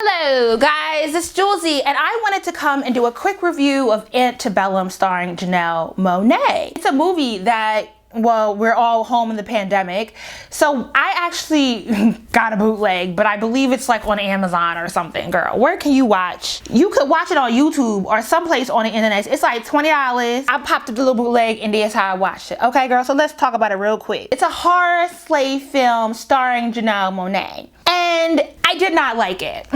Hello guys, it's Julesy, and I wanted to come and do a quick review of Antebellum starring Janelle Monáe. It's a movie that, well, we're all home in the pandemic, so I actually got a bootleg, but I believe it's like on Amazon or something. Girl, where can you watch? You could watch it on YouTube or someplace on the internet. It's like $20. I popped up the little bootleg and that's how I watched it. Okay, girl, so let's talk about it real quick. It's a horror slave film starring Janelle Monáe, and I did not like it.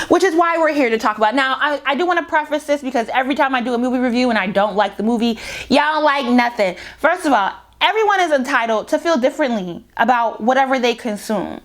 Which is why we're here to talk about it. Now, I do want to preface this because every time I do a movie review and I don't like the movie, y'all don't like nothing. First of all, everyone is entitled to feel differently about whatever they consume.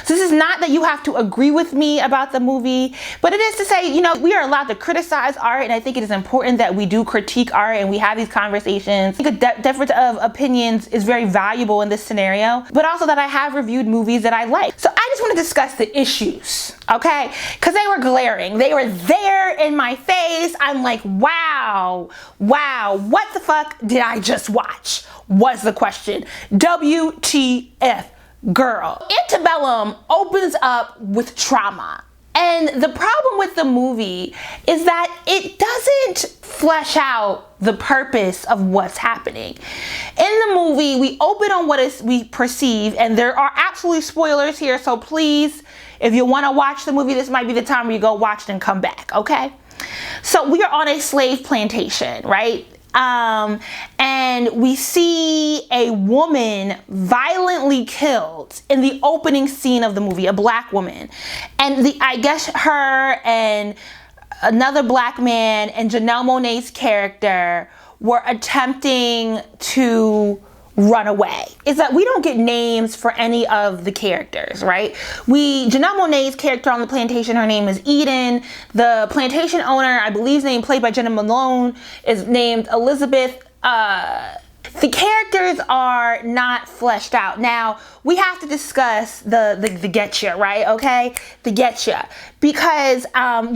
So this is not that you have to agree with me about the movie, but it is to say, you know, we are allowed to criticize art, and I think it is important that we do critique art and we have these conversations. I think a difference of opinions is very valuable in this scenario, but also that I have reviewed movies that I like. So I just want to discuss the issues, okay? Because they were glaring. They were there in my face. I'm like, wow, what the fuck did I just watch? Was the question. WTF. Girl. Antebellum opens up with trauma. And the problem with the movie is that it doesn't flesh out the purpose of what's happening. In the movie, we open on what we perceive, and there are absolutely spoilers here, so please, if you want to watch the movie, this might be the time where you go watch it and come back, okay? So we are on a slave plantation, right? And we see a woman violently killed in the opening scene of the movie, a black woman. And I guess her and another black man and Janelle Monáe's character were attempting to run away. Is that we don't get names for any of the characters, right? Janelle Monáe's character on the plantation, her name is Eden. The plantation owner, I believe, name played by Jenna Malone, is named Elizabeth. The characters are not fleshed out. Now, we have to discuss the getcha, right? Okay? The getcha. Because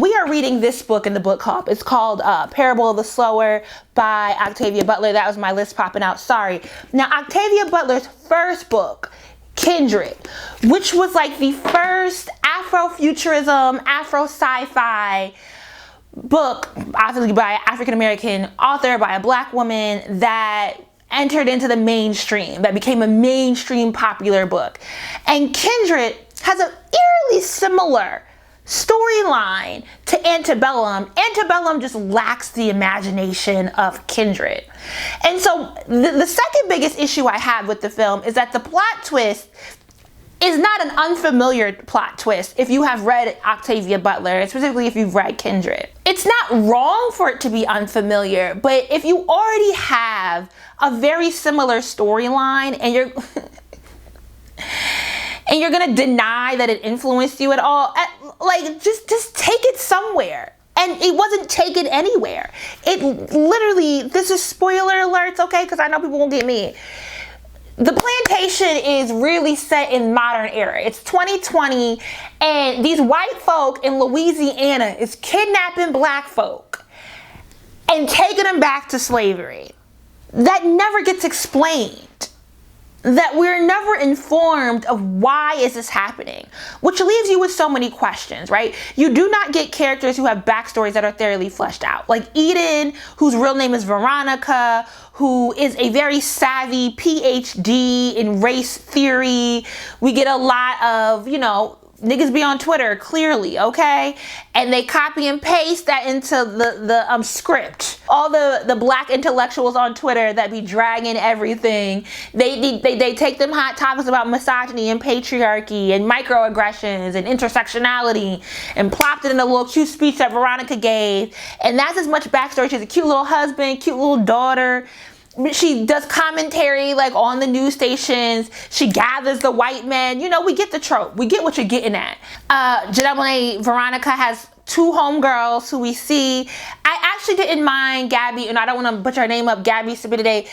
we are reading this book in the book club. It's called Parable of the Sower by Octavia Butler. That was my list popping out. Sorry. Now, Octavia Butler's first book, Kindred, which was like the first Afrofuturism, Afro sci-fi book, obviously by an African-American author, by a black woman, that entered into the mainstream, that became a mainstream popular book. And Kindred has an eerily similar storyline to Antebellum. Antebellum just lacks the imagination of Kindred. And so the second biggest issue I have with the film is that the plot twist is not an unfamiliar plot twist if you have read Octavia Butler, specifically if you've read Kindred. It's not wrong for it to be unfamiliar, but if you already have a very similar storyline and you're gonna deny that it influenced you at all, like just take it somewhere. And it wasn't taken anywhere. It literally, this is spoiler alerts, okay? Because I know people won't get me. The plantation is really set in modern era. It's 2020, and these white folk in Louisiana is kidnapping black folk and taking them back to slavery. That never gets explained. That we're never informed of why is this happening, which leaves you with so many questions, right? You do not get characters who have backstories that are thoroughly fleshed out. Like Eden, whose real name is Veronica, who is a very savvy PhD in race theory. We get a lot of, you know, niggas be on Twitter, clearly, okay? And they copy and paste that into the script. All the black intellectuals on Twitter that be dragging everything, they take them hot topics about misogyny and patriarchy and microaggressions and intersectionality and plopped it in a little cute speech that Veronica gave. And that's as much backstory. She has a cute little husband, cute little daughter. She does commentary like on the news stations. She gathers the white men. You know, we get the trope. We get what you're getting at. Janelle Monáe, Veronica, has two homegirls who we see. I actually didn't mind Gabby, and I don't want to butcher her name up, Gabby Sabidide.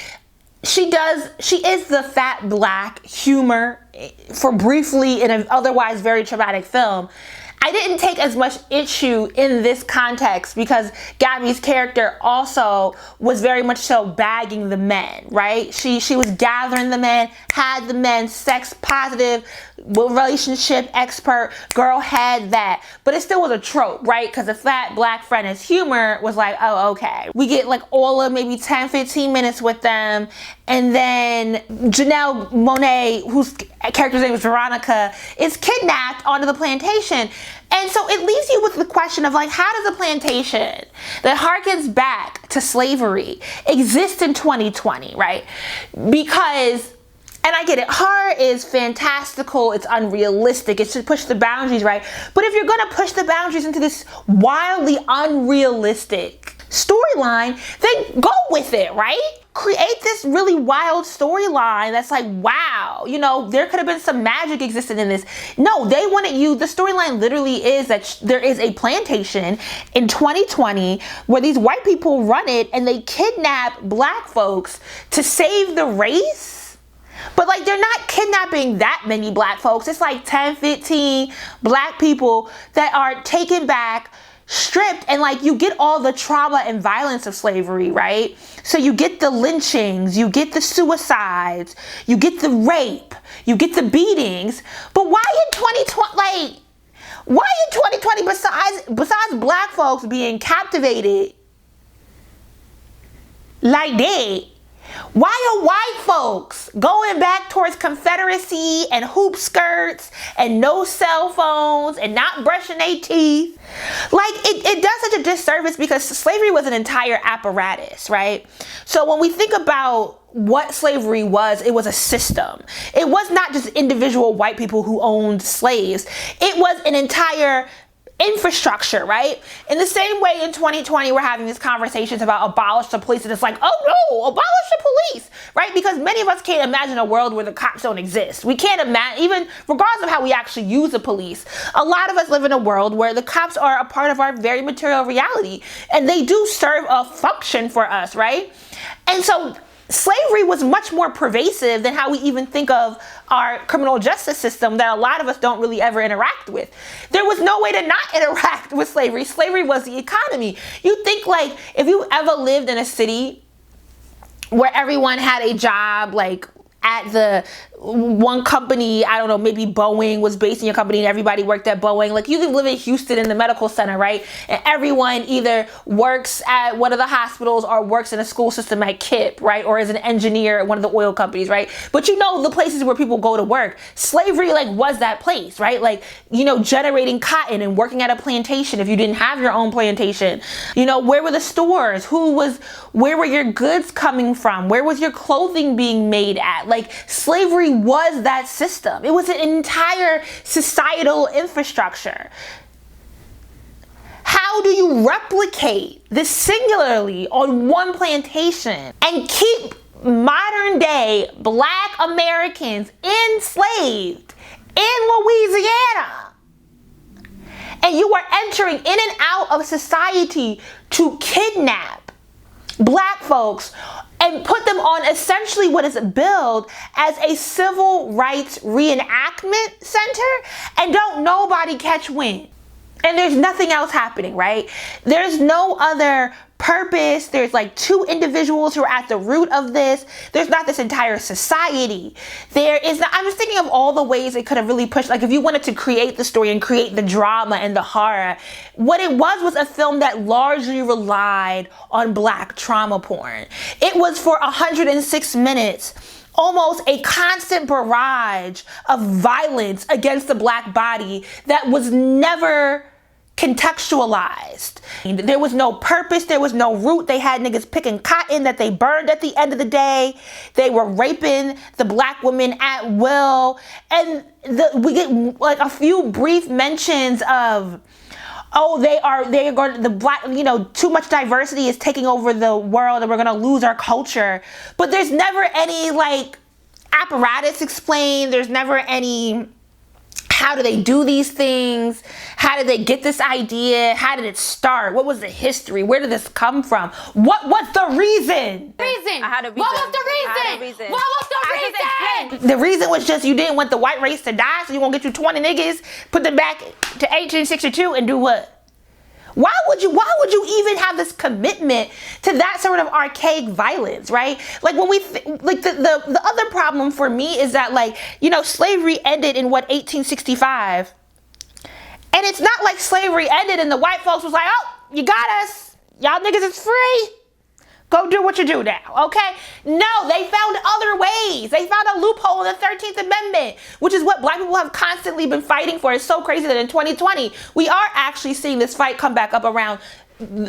She is the fat black humor for briefly in an otherwise very traumatic film. I didn't take as much issue in this context because Gabby's character also was very much so bagging the men, right? She was gathering the men, had the men, sex positive, relationship expert, girl had that. But it still was a trope, right? Because the fat black friend is humor was like, oh, okay. We get like all of maybe 10, 15 minutes with them. And then Janelle Monáe, whose character's name is Veronica, is kidnapped onto the plantation. And so it leaves you with the question of like, how does a plantation that harkens back to slavery exist in 2020, right? Because, and I get it, horror is fantastical, it's unrealistic, it should push the boundaries, right? But if you're gonna push the boundaries into this wildly unrealistic storyline, then go with it, right? Create this really wild storyline that's like, wow, you know, there could have been some magic existed in this. No, they wanted you, the storyline literally is that there is a plantation in 2020 where these white people run it and they kidnap black folks to save the race. But like, they're not kidnapping that many black folks. It's like 10, 15 black people that are taken back, stripped, and like you get all the trauma and violence of slavery, right? So you get the lynchings, you get the suicides, you get the rape, you get the beatings. But why in 2020, like, why in 2020 besides black folks being captivated like that, why are white folks going back towards Confederacy and hoop skirts and no cell phones and not brushing their teeth? Like, it does such a disservice because slavery was an entire apparatus, right? So when we think about what slavery was, it was a system. It was not just individual white people who owned slaves. It was an entire infrastructure, right? In the same way in 2020, we're having these conversations about abolish the police, and it's like, oh no, abolish the police, right? Because many of us can't imagine a world where the cops don't exist. We can't imagine, even regardless of how we actually use the police, a lot of us live in a world where the cops are a part of our very material reality, and they do serve a function for us, right? And so slavery was much more pervasive than how we even think of our criminal justice system that a lot of us don't really ever interact with. There was no way to not interact with slavery. Slavery was the economy. You think like, if you ever lived in a city where everyone had a job, like at the one company, I don't know, maybe Boeing was based in your company and everybody worked at Boeing. Like, you live in Houston in the medical center, right? And everyone either works at one of the hospitals or works in a school system at KIPP, right? Or is an engineer at one of the oil companies, right? But you know the places where people go to work. Slavery like was that place, right? Like, you know, generating cotton and working at a plantation if you didn't have your own plantation. You know, where were the stores? Where were your goods coming from? Where was your clothing being made at? Like, slavery was that system. It was an entire societal infrastructure. How do you replicate this singularly on one plantation and keep modern day black Americans enslaved in Louisiana? And you are entering in and out of society to kidnap black folks and put them on essentially what is billed as a civil rights reenactment center, and don't nobody catch wind. And there's nothing else happening, right? There's no other purpose. There's like two individuals who are at the root of this. There's not this entire society. There is not, I'm just thinking of all the ways it could have really pushed, like if you wanted to create the story and create the drama and the horror, what it was a film that largely relied on black trauma porn. It was for 106 minutes. Almost a constant barrage of violence against the black body that was never contextualized. There was no purpose, there was no root. They had niggas picking cotton that they burned at the end of the day. They were raping the black women at will. And we get like a few brief mentions of, oh, they are going, the black, you know, too much diversity is taking over the world and we're gonna lose our culture. But there's never any like apparatus explained. There's never any how do they do these things? How did they get this idea? How did it start? What was the history? Where did this come from? What's the reason? I had a reason. What was the reason? What was the reason? The reason was just you didn't want the white race to die, so you gonna get you 20 niggas, put them back to 1862 and do what? Why would you even have this commitment to that sort of archaic violence, right? Like when we, the other problem for me is that, like, you know, slavery ended in 1865. And it's not like slavery ended and the white folks was like, oh, you got us. Y'all niggas is free. Go do what you do now, okay? No, they found other ways. They found a loophole in the 13th Amendment, which is what black people have constantly been fighting for. It's so crazy that in 2020, we are actually seeing this fight come back up around,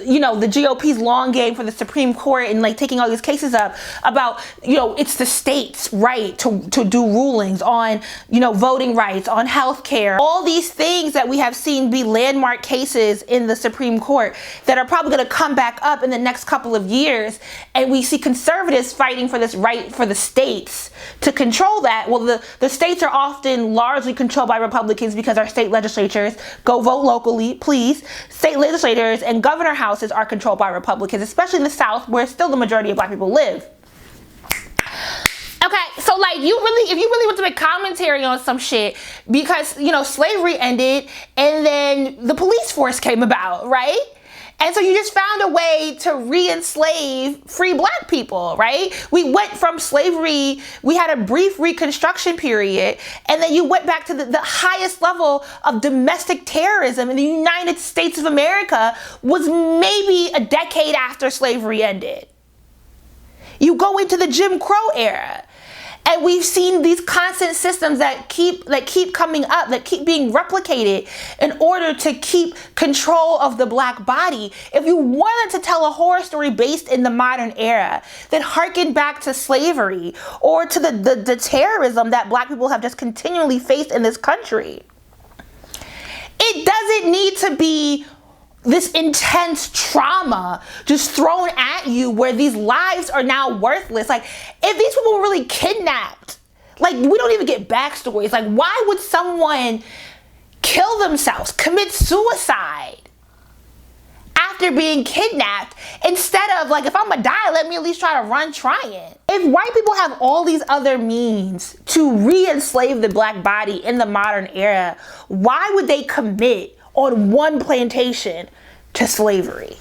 you know, the GOP's long game for the Supreme Court and like taking all these cases up about, you know, it's the state's right to do rulings on, you know, voting rights, on health care, all these things that we have seen be landmark cases in the Supreme Court that are probably going to come back up in the next couple of years. And we see conservatives fighting for this right for the states to control that. Well, the states are often largely controlled by Republicans because our state legislatures, go vote locally, please, state legislators and governor houses are controlled by Republicans, especially in the South where still the majority of black people live. Okay, so like if you really want to make commentary on some shit, because, you know, slavery ended and then the police force came about, right? And so you just found a way to re-enslave free black people, right? We went from slavery, we had a brief reconstruction period, and then you went back to the highest level of domestic terrorism in the United States of America was maybe a decade after slavery ended. You go into the Jim Crow era. And we've seen these constant systems that keep coming up, that keep being replicated in order to keep control of the black body. If you wanted to tell a horror story based in the modern era that harkened back to slavery or to the terrorism that black people have just continually faced in this country, it doesn't need to be this intense trauma just thrown at you where these lives are now worthless. Like, if these people were really kidnapped, like, we don't even get backstories. Like, why would someone kill themselves, commit suicide after being kidnapped, instead of, like, if I'm gonna die, let me at least try to run trying? If white people have all these other means to re-enslave the black body in the modern era, why would they commit on one plantation to slavery?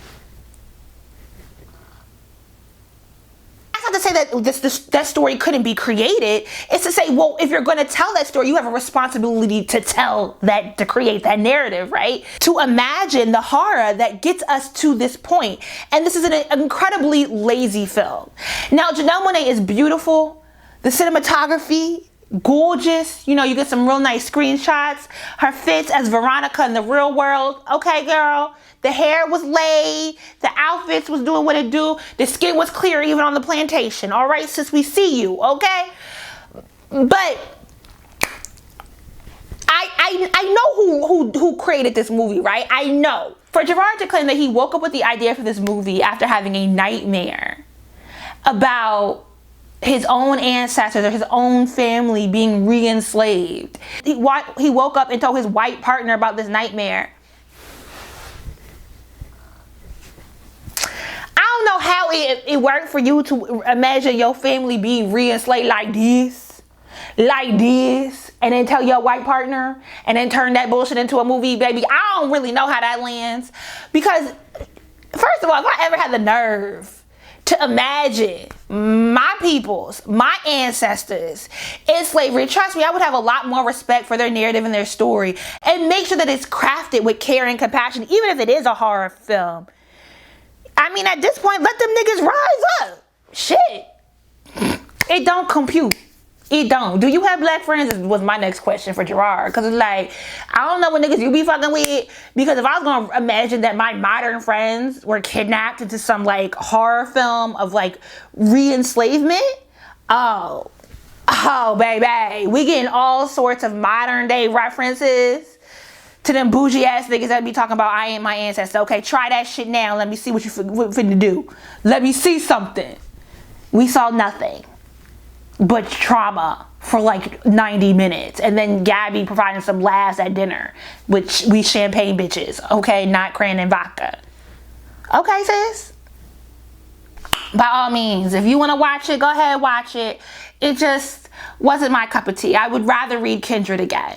That's not to say that that story couldn't be created. It's to say, well, if you're going to tell that story, you have a responsibility to to create that narrative, right? To imagine the horror that gets us to this point. And this is an incredibly lazy film. Now, Janelle Monáe is beautiful. The cinematography, gorgeous. You know, you get some real nice screenshots. Her fits as Veronica in the real world. Okay, girl. The hair was laid. The outfits was doing what it do. The skin was clear even on the plantation. All right, sis, we see you. Okay? But I know who created this movie, right? I know. For Gerard to claim that he woke up with the idea for this movie after having a nightmare about his own ancestors or his own family being re-enslaved. He woke up and told his white partner about this nightmare. I don't know how it worked for you to imagine your family being re-enslaved like this, and then tell your white partner, and then turn that bullshit into a movie, baby. I don't really know how that lands. Because, first of all, if I ever had the nerve to imagine my peoples, my ancestors in slavery, trust me, I would have a lot more respect for their narrative and their story, and make sure that it's crafted with care and compassion, even if it is a horror film. I mean, at this point, let them niggas rise up. Shit. It don't compute. It don't. Do you have black friends? Was my next question for Gerard. Because it's like, I don't know what niggas you be fucking with. Because if I was going to imagine that my modern friends were kidnapped into some like horror film of like re-enslavement. Oh, baby. We getting all sorts of modern day references to them bougie ass niggas that be talking about I ain't my ancestor. Okay, try that shit now. Let me see what you finna do. Let me see something. We saw nothing. butch trauma for like 90 minutes, and then Gabby providing some laughs at dinner, which we champagne bitches, okay, not cran and vodka. Okay, sis? By all means, if you want to watch it, go ahead, watch it. It just wasn't my cup of tea. I would rather read Kindred again.